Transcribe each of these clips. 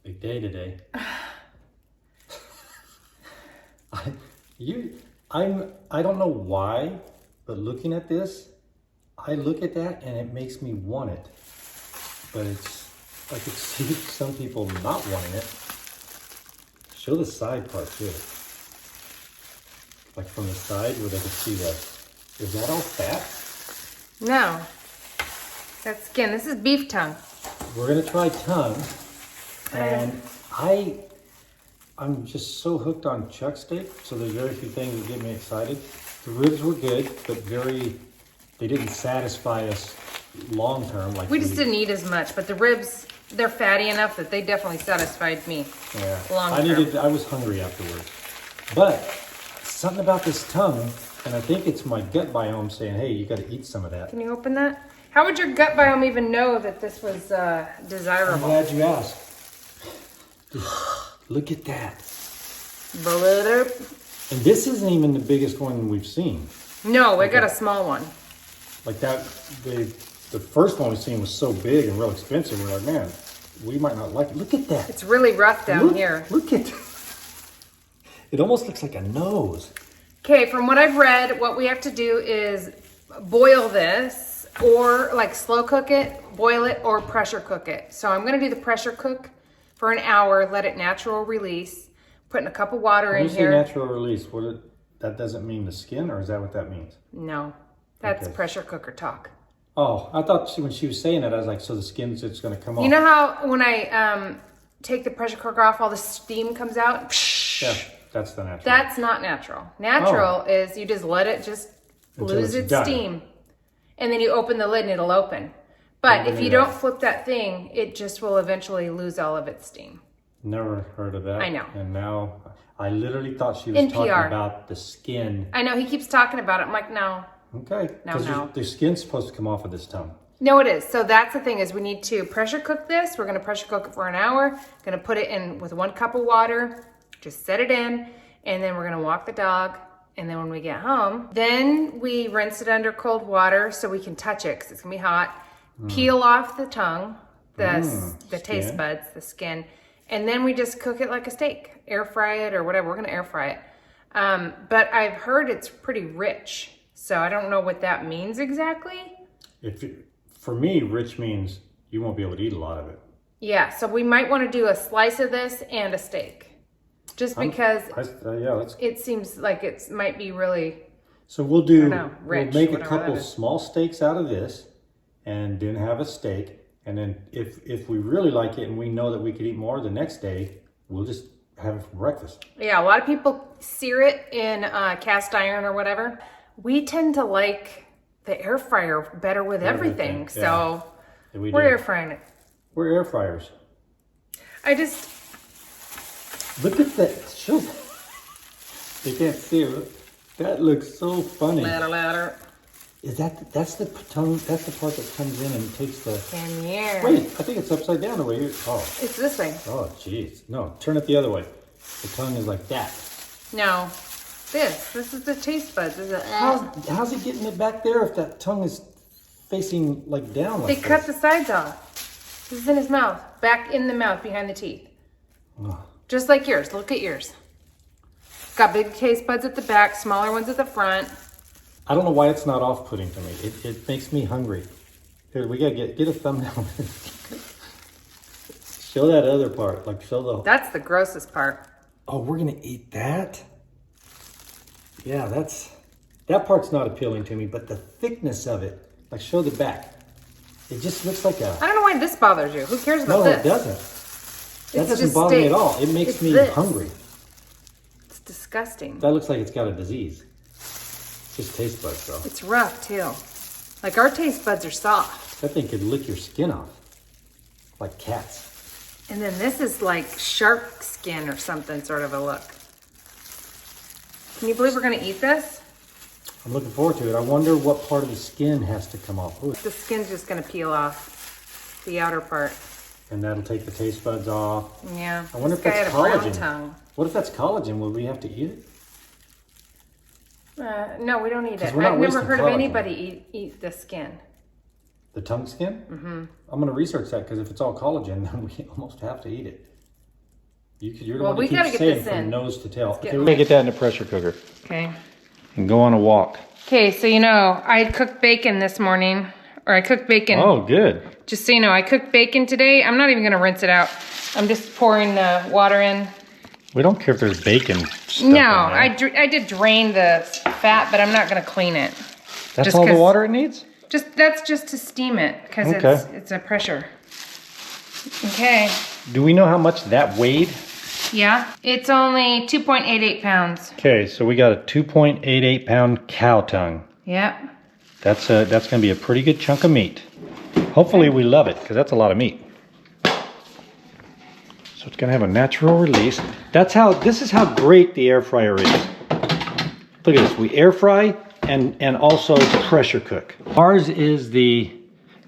Big day today. I don't know why, but looking at this, I look at that and it makes me want it. But it's, I could see some people not wanting it. Show the side part too. Like from the side where they can see that. Is that all fat? No. That's skin. This is beef tongue. We're gonna try tongue. And I'm just so hooked on chuck steak, so there's very few things that get me excited. The ribs were good, but they didn't satisfy us long term. Like We just didn't eat as much, but the ribs, they're fatty enough that they definitely satisfied me. Yeah, long term. I was hungry afterwards. But something about this tongue, and I think it's my gut biome saying, hey, you gotta eat some of that. Can you open that? How would your gut biome even know that this was desirable? I'm glad you asked. Look at that. And this isn't even the biggest one we've seen. No, we got a small one. Like that, the first one we've seen was so big and real expensive. We're like, man, we might not like it. Look at that. It's really rough down here. Look at it. Almost looks like a nose. Okay, from what I've read, what we have to do is boil this or like slow cook it, boil it, or pressure cook it. So I'm gonna do the pressure cook for an hour, let it natural release, put in a cup of water in here. When you say natural release, that doesn't mean the skin, or is that what that means? No, that's Okay. pressure cooker talk. Oh, I thought when she was saying that, I was like, so the skin's just gonna come off. You know how when I take the pressure cooker off, all the steam comes out? Psh, Yeah, that's the natural. That's not natural. Natural is you just let it just Until lose it's its done. steam. And then you open the lid and it'll open. But Open if you it don't up. flip that thing, it just will eventually lose all of its steam. Never heard of that. I know. And now, I literally thought she was NPR. talking about the skin. I know, he keeps talking about it. I'm like, no. Okay. No, 'Cause no. the skin's supposed to come off of this tongue. No, it is. So that's the thing is we need to pressure cook this. We're going to pressure cook it for an hour. Going to put it in with 1 cup of water. Just set it in. And then we're going to walk the dog. And then when we get home, then we rinse it under cold water so we can touch it because it's going to be hot. Peel off the tongue, the taste skin. buds, the skin. And then we just cook it like a steak. Air fry it or whatever. We're going to air fry it. But I've heard it's pretty rich. So I don't know what that means exactly. For me, rich means you won't be able to eat a lot of it. Yeah, so we might want to do a slice of this and a steak. Just because it seems like it might be really... So we'll rich, make a whatever couple that is. small steaks out of this and then have a steak. And then if we really like it and we know that we could eat more the next day, we'll just have it for breakfast. Yeah, a lot of people sear it in cast iron or whatever. We tend to like the air fryer better with everything. So We we're do. air frying it. We're air fryers. I just... Look at that. Show. They can't see it. That looks so funny. Ladder. Is that's the tongue? That's the part that comes in and takes the. In here. Wait, I think it's upside down the way you. Oh. It's this way. Oh, jeez. No, turn it the other way. The tongue is like that. No. This is the taste buds. This is How's it getting it back there if that tongue is facing like down like They this? cut the sides off. This is in his mouth. Back in the mouth, behind the teeth. Oh. Just like yours. Look at yours. Got big taste buds at the back, smaller ones at the front. I don't know why it's not off-putting to me. It makes me hungry. Here, we gotta get a thumbnail. Show that other part. Like show the. That's the grossest part. Oh, we're gonna eat that? Yeah, that part's not appealing to me, but the thickness of it. Like show the back. It just looks like a. I don't know why this bothers you. Who cares about No, this? it doesn't. That It's doesn't just bother me steak. at all. It makes It's me this. hungry. It's disgusting. That looks like it's got a disease. Just taste buds, though. It's rough too. Like our taste buds are soft. That thing could lick your skin off. Like cats. And then this is like shark skin or something sort of a look. Can you believe we're gonna eat this? I'm looking forward to it. I wonder what part of the skin has to come off. Ooh. The skin's just gonna peel off the outer part. And that'll take the taste buds off. Yeah. I wonder this if guy that's had a brown collagen. tongue. What if that's collagen? Would we have to eat it? No, we don't eat 'Cause it. we're not I've never wasting heard of collagen. anybody eat the skin. The tongue skin? Mm-hmm. I'm going to research that because if it's all collagen, then we almost have to eat it. You're the Well, one we that gotta keeps get saying this from in. nose to tail. get Okay, we're gonna get that in the pressure cooker Okay. and go on a walk. Okay, so you know, I cooked bacon this morning, or I cooked bacon. Oh, good. Just so you know, I cooked bacon today. I'm not even gonna rinse it out. I'm just pouring the water in. We don't care if there's bacon stuff No, in there. I did drain the fat, but I'm not gonna clean it. That's just all the 'cause- water it needs? That's just to steam it, because Okay. it's a pressure. Okay. Do we know how much that weighed? Yeah, it's only 2.88 pounds. Okay, so we got a 2.88 pound cow tongue. Yep. That's gonna be a pretty good chunk of meat. Hopefully we love it, because that's a lot of meat. So it's gonna have a natural release. This is how great the air fryer is. Look at this, we air fry and also pressure cook. Ours is the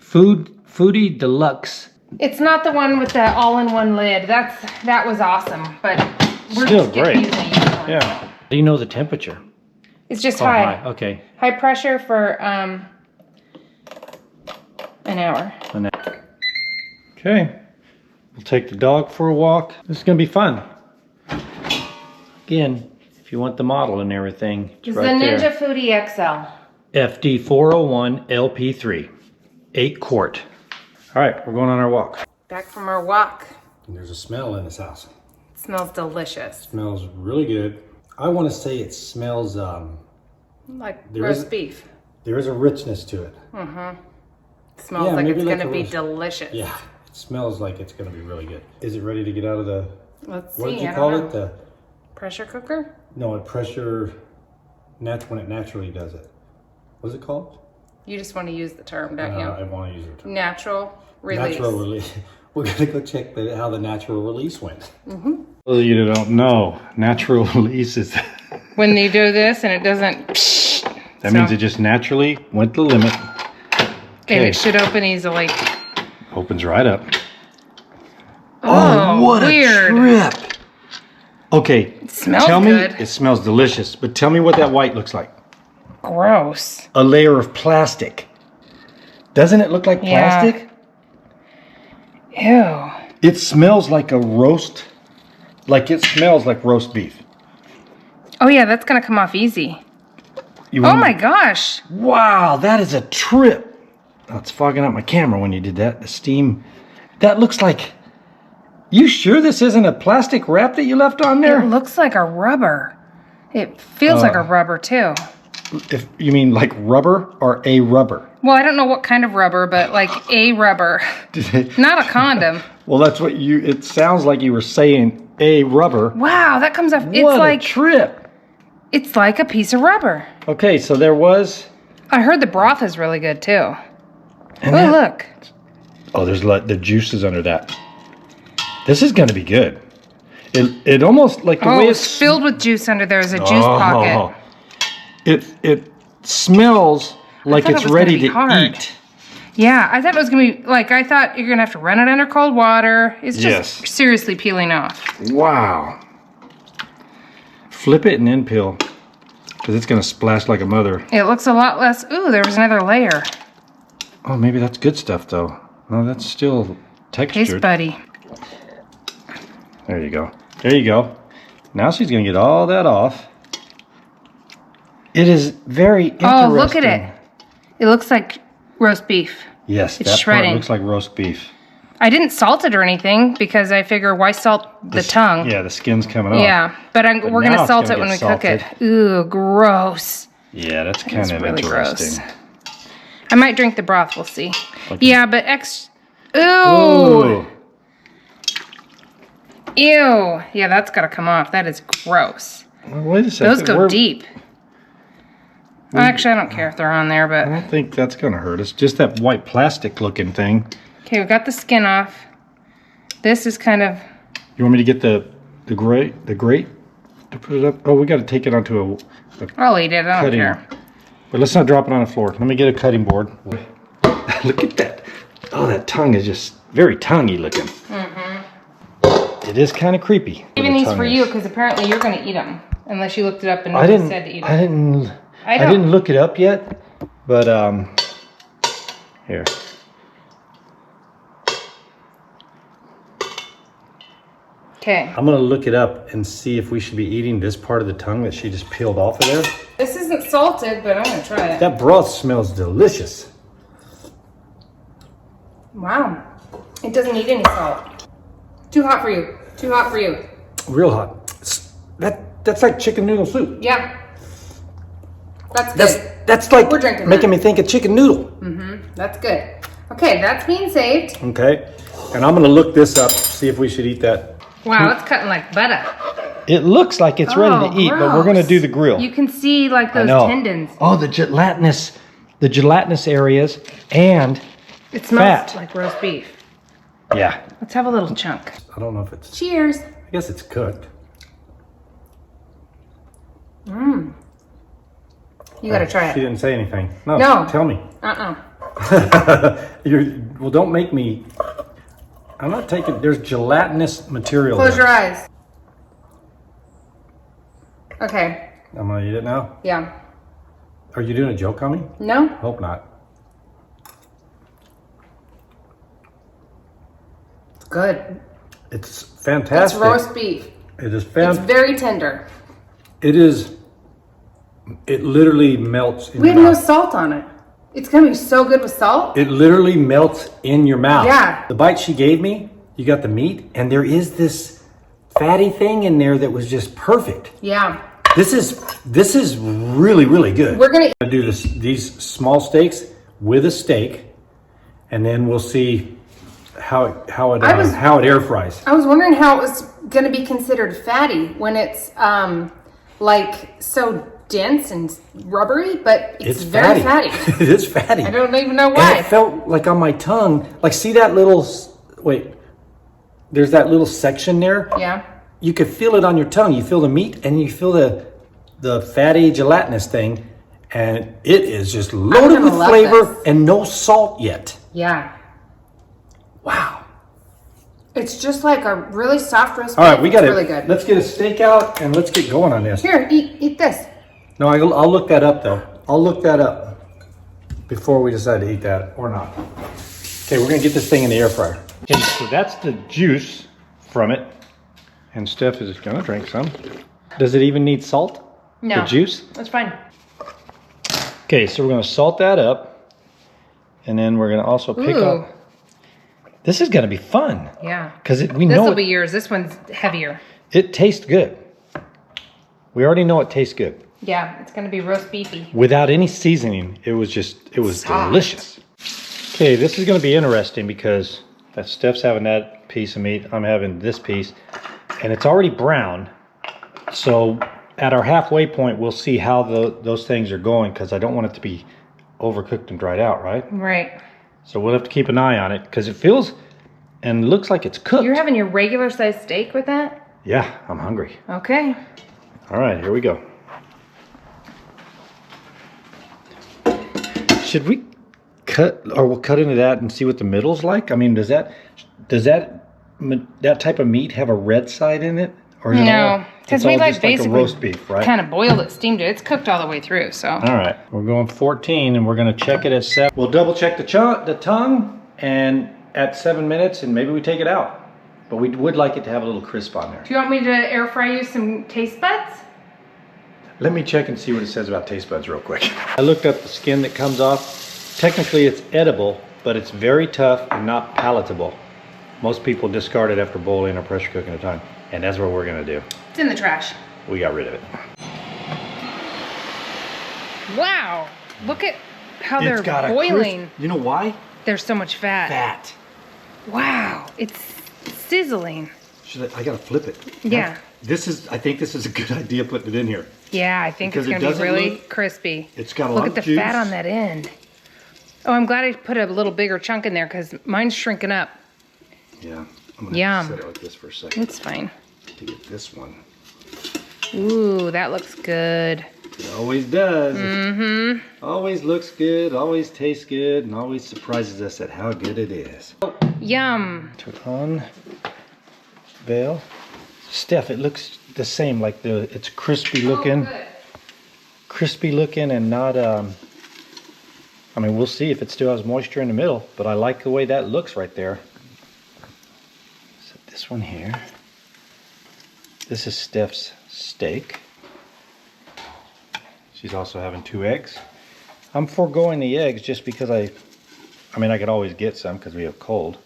Foodie Deluxe. It's not the one with the all-in-one lid. That was awesome, but we're Still just great. using the used one. Yeah. Do you know the temperature? It's just Oh, high. okay. High pressure for an hour. Okay. We'll take the dog for a walk. This is gonna be fun. Again, if you want the model and everything, it's It's right the there. Ninja Foodie XL. FD401 LP3, 8 quart. All right, we're going on our walk. Back from our walk. And there's a smell in this house. It smells delicious. Smells really good. I want to say it smells, Like There roast is- beef. there is a richness to it. It smells Yeah, like maybe it's like gonna a be roast. delicious. Yeah, it smells like it's gonna be really good. Is it ready to get out of the, Let's what see. did you I call don't it? know. The, Pressure cooker? no, a pressure, when it naturally does it. What's it called? You just want to use the term, don't you? I want to use it. Natural release. Natural release. We're gonna go check how the natural release went. Well, you don't know, natural release is, When you do this and it doesn't, that means it just naturally went the limit. and Okay. it should open easily. Opens right up. Oh, what weird. a trip. Okay, It smells tell good. me, it smells delicious, but tell me what that white looks like. Gross. A layer of plastic. Doesn't it look like Yeah. plastic? Ew. It smells like a roast, it smells like roast beef. Oh yeah, that's gonna come off easy. You Oh want- my gosh. Wow, that is a trip. Oh, it's fogging up my camera when you did that. The steam, that looks like, you sure this isn't a plastic wrap that you left on It there? looks like a rubber. It feels like a rubber too. If you mean like rubber or a rubber. Well, I don't know what kind of rubber, but like a rubber. Not a condom. Well, that's what it sounds like you were saying, a rubber. Wow, that comes off. It's What like a trip. it's like a piece of rubber. Okay, so there was, I heard the broth is really good too. and Oh, that- look. oh, there's the juices under that. This is going to be good. It almost like the Oh, way it's filled with juice under there. There's a juice Oh. pocket. It smells like thought it it's was gonna ready be to hard. eat. Yeah, I thought it was gonna be like I thought you're gonna have to run it under cold water. It's just Yes. seriously peeling off. Wow. Flip it and then peel, because it's going to splash like a mother. It looks a lot less. Ooh, there was another layer. Oh, maybe that's good stuff though. No, that's still Taste textured. buddy. There you go. There you go. Now she's going to get all that off. It is very interesting. Oh, look at it. It looks like roast beef. Yes, It's that shredding. part looks like roast beef. I didn't salt it or anything because I figure why salt the tongue? Yeah, the skin's coming off. Yeah, but we're now gonna it's salt gonna it when we get cook it. salted. Ooh, gross. Yeah, that's kind It's of really interesting. gross. I might drink the broth. We'll see. Okay. Yeah, but Ooh. Ooh. Ew. Yeah, that's gotta come off. That is gross. Well, wait a second. Those go deep. Well, actually, I don't care if they're on there, I but don't think that's going to hurt us. Just that white plastic looking thing. okay, we got the skin off. This is kind of You want me to get the grate to put it up? Oh, we got to take it onto a I'll eat it. I don't cutting. care. But let's not drop it on the floor. Let me get a cutting board. Look at that. Oh, that tongue is just very tonguey looking. Mm-hmm. It is kind of creepy. Even The these tongue for is. you because apparently you're gonna eat them unless you looked it up and I nobody didn't. said to eat I them. I don't. didn't look it up yet, but here. Okay. I'm gonna look it up and see if we should be eating this part of the tongue that she just peeled off of there. This isn't salted, but I'm gonna try it. That broth smells delicious. Wow. It doesn't need any salt. Too hot for you. Too hot for you. Real hot. That's like chicken noodle soup. Yeah. That's good. That's like We're drinking making that. me think of chicken noodle. That's good. Okay, that's being saved. Okay. And I'm gonna look this up, see if we should eat that. Wow, it's cutting like butter. It looks like it's ready to eat, but we're gonna do the grill. You can see like those tendons. Oh, the gelatinous areas and It smells fat. like roast beef. Yeah. Let's have a little chunk. I don't know if it's. Cheers. I guess it's cooked. You gotta try She it. didn't say anything. No. No. Tell me. Well, don't make me. I'm not taking. There's gelatinous material. Close there. your eyes. Okay. I'm gonna eat it now. Yeah. Are you doing a joke on me? No? Hope not. It's good. It's It's fantastic. roast beef. It is It's fantastic. very tender. It is. It literally melts in We your have no mouth. salt on it. It's gonna be so good with salt. It literally melts in your mouth. Yeah. The bite she gave me, you got the meat, and there is this fatty thing in there that was just perfect. Yeah. This is really, really good. We're gonna do these small steaks with a steak, and then we'll see how it air fries. I was wondering how it was gonna be considered fatty when it's like so dense and rubbery, but it's very fatty. It is fatty. I don't even know And why. it felt like on my tongue, like see that little, wait, there's that little section there. Yeah. You could feel it on your tongue. You feel the meat and you feel the fatty gelatinous thing, and it is just loaded gonna with love flavor this. and no salt yet. Yeah. Wow. It's just like a really soft roast beef. All right, we got It's it. really good. Let's get a steak out and let's get going on this. Here, eat this. No, I'll look that up though. I'll look that up before we decide to eat that or not. Okay, we're gonna get this thing in the air fryer. Okay, so that's the juice from it. And Steph is gonna drink some. Does it even need salt? No. The juice? That's fine. Okay, so we're gonna salt that up. And then we're gonna also pick Ooh. up. This is gonna be fun. Yeah. Because we This know will be yours. This one's heavier. it tastes good. We already know it tastes good. Yeah, it's gonna be roast beefy. Without any seasoning, it was Soft. delicious. Okay, this is gonna be interesting because that Steph's having that piece of meat, I'm having this piece, and it's already brown. So at our halfway point, we'll see how those things are going because I don't want it to be overcooked and dried out, right? Right. So we'll have to keep an eye on it because it feels and looks like it's cooked. You're having your regular sized steak with that? Yeah, I'm hungry. Okay. All right, here we go. Should we cut, or we'll cut into that and see what the middle's like? I mean, does that type of meat have a red side in it? Or is it No, all- because it's we all like just basically a roast beef, right? kind of boiled it, steamed it. It's cooked all the way through, so. All right, we're going 14 and we're gonna check it at 7. We'll double check the tongue and at 7 minutes and maybe we take it out. But we would like it to have a little crisp on there. Do you want me to air fry you some taste buds? Let me check and see what it says about taste buds real quick. I looked up the skin that comes off. Technically it's edible, but it's very tough and not palatable. Most people discard it after boiling or pressure cooking a time. And that's what we're gonna do. It's in the trash. We got rid of it. Wow, look at how It's they're got a boiling. You know why? There's so much fat. Fat. Wow, it's sizzling. I gotta flip it. Yeah. I think this is a good idea putting it in here. Yeah, I think Because it's it gonna be doesn't really look- crispy. It's got a Look lot at of the juice. fat on that end. Oh, I'm glad I put a little bigger chunk in there because mine's shrinking up. Yeah. I'm gonna Yum. set it like this for a second It's fine. to get this one. Ooh, that looks good. It always does. Mm-hmm. Always looks good, always tastes good, and always surprises us at how good it is. Yum. To unveil. Steph, it looks the same, like it's crispy looking. Oh, good. Crispy looking and not, I mean, we'll see if it still has moisture in the middle, but I like the way that looks right there. Set this one here. This is Steph's steak. She's also having 2 eggs. I'm foregoing the eggs just because I mean, I could always get some because we have cold.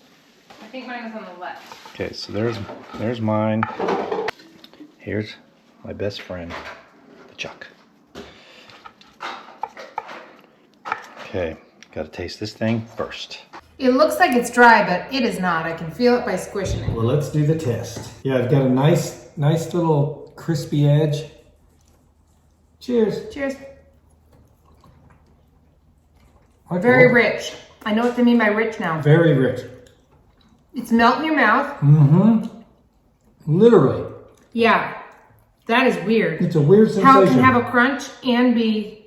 I think mine was on the left. Okay, so there's mine. Here's my best friend, the Chuck. Okay, gotta taste this thing first. It looks like it's dry, but it is not. I can feel it by squishing it. Well, let's do the test. Yeah, I've got a nice little crispy edge. Cheers. Cheers. Very rich. I know what they mean by rich now. Very rich. It's melt in your mouth. Mm-hmm. Literally. Yeah. That is weird. It's a weird sensation. How it can have a crunch and be...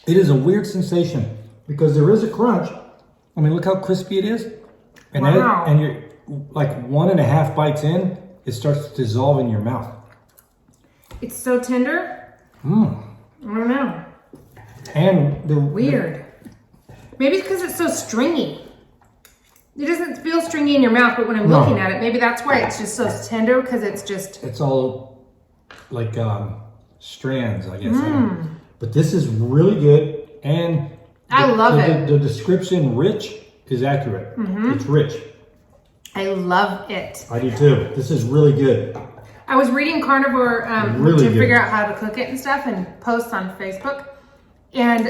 It is a weird sensation because there is a crunch. I mean, look how crispy it is. And wow. And you're like 1.5 bites in, it starts to dissolve in your mouth. It's so tender. Mmm. I don't know. And weird. Maybe it's because it's so stringy. It doesn't feel stringy in your mouth, but when I'm looking at it, maybe that's why it's just so tender, because it's just... It's all like strands, I guess. But this is really good. And I love it. The description, rich, is accurate. It's rich. I love it. I do too. This is really good. I was reading Carnivore really to good. figure out how to cook it and stuff, and posts on Facebook. And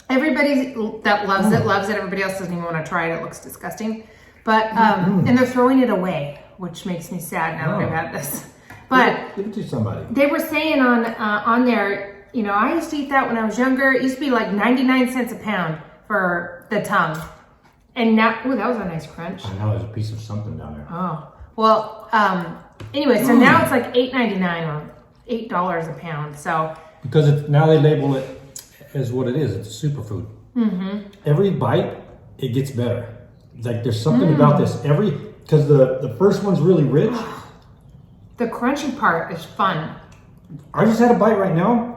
everybody that loves it, loves it. Everybody else doesn't even want to try it. It looks disgusting. But, and they're throwing it away, which makes me sad now that I've had this. But give it to somebody. They were saying on there, you know, I used to eat that when I was younger. It used to be like 99 cents a pound for the tongue. And now, oh, that was a nice crunch. I know, there's a piece of something down there. Oh, well, anyway, so now it's like $8.99 or $8 a pound. So because now they label it as what it is. It's a superfood. Every bite, it gets better. Like there's something about this. Because the first one's really rich. The crunchy part is fun. I just had a bite right now.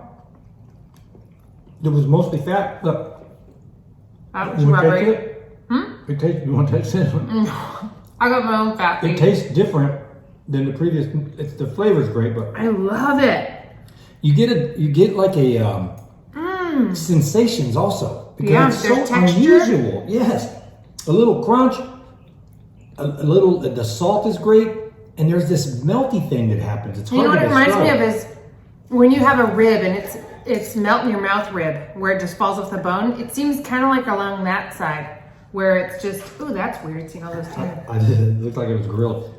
It was mostly fat. Look. That was rubbery. It tastes. You want to taste it? I got my own fat piece. It tastes different than the previous. The flavor's great, but I love it. you get like a sensations also because it's so unusual. Yes, a little crunch, a little. The salt is great, and there's this melty thing that happens. It's hard You know to what it reminds me describe. of is when you have a rib and it's melt in your mouth rib where it just falls off the bone. It seems kind of like along that side where it's just, ooh, that's weird seeing all those too. I did. It looked like it was grilled.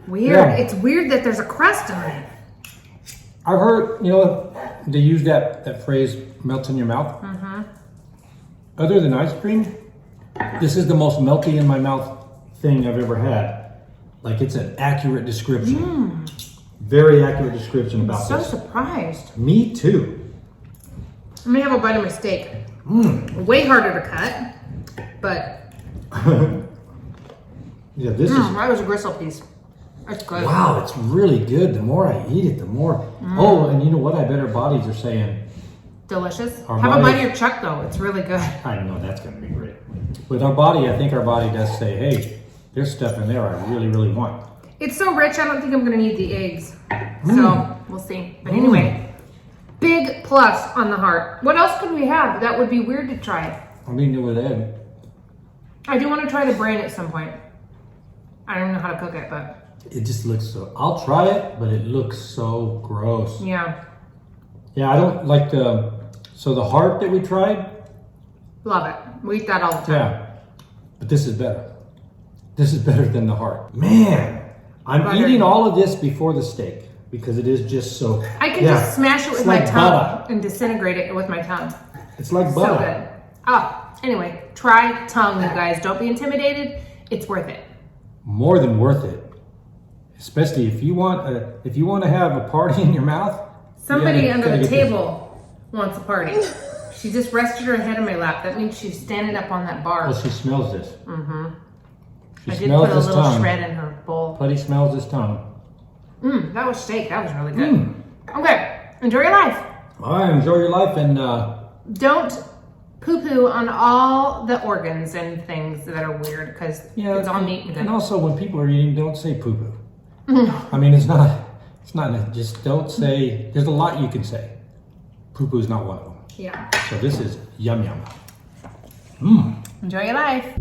Weird. Yeah. It's weird that there's a crust on it. I've heard, they use that phrase, melts in your mouth. Other than ice cream, this is the most melty in my mouth thing I've ever had. Like it's an accurate description. Very accurate description about So this. surprised. Me too. I'm gonna have a bite of my steak. Way harder to cut, but Yeah, this is, that was a gristle piece. That's good. wow, it's really good. The more I eat it, the more, oh, and you know what I bet our bodies are saying? Delicious. Our Have a body- bite of your chuck though. It's really good. I know that's going to be great. With our body, I think our body does say, hey, there's stuff in there I really, really want. It's so rich, I don't think I'm gonna need the eggs. So we'll see. But anyway, big plus on the heart. What else could we have? That would be weird to try. I'm eating it with egg. I do want to try the brain at some point. I don't know how to cook it, but It just looks so, I'll try it, but it looks so gross. yeah, Yeah, I don't like so the heart that we tried, love it. We eat that all the time. yeah, but this is better. This is better than the heart. Man, I'm Butter. eating all of this before the steak because it is just so, I can yeah, just smash it with it's my like tongue butter. and disintegrate it with my tongue. It's like So butter. good. Anyway, try tongue, you guys. Don't be intimidated. It's worth it. More than worth it. Especially if you want to have a party in your mouth. Somebody you under gotta the get this. table wants a party. She just rested her head in my lap. That means she's standing up on that bar. Well, she smells this. She I did smells put a this little tongue. shred in her bowl. Putty smells this tongue. That was steak. That was really good. Okay, enjoy your life. All right, enjoy your life and Don't poo-poo on all the organs and things that are weird because it's all neat and good. And also, when people are eating, don't say poo-poo. I mean, it's not, just don't say, there's a lot you can say. Poo-poo is not one of them. Yeah. So this is yum yum. Enjoy your life.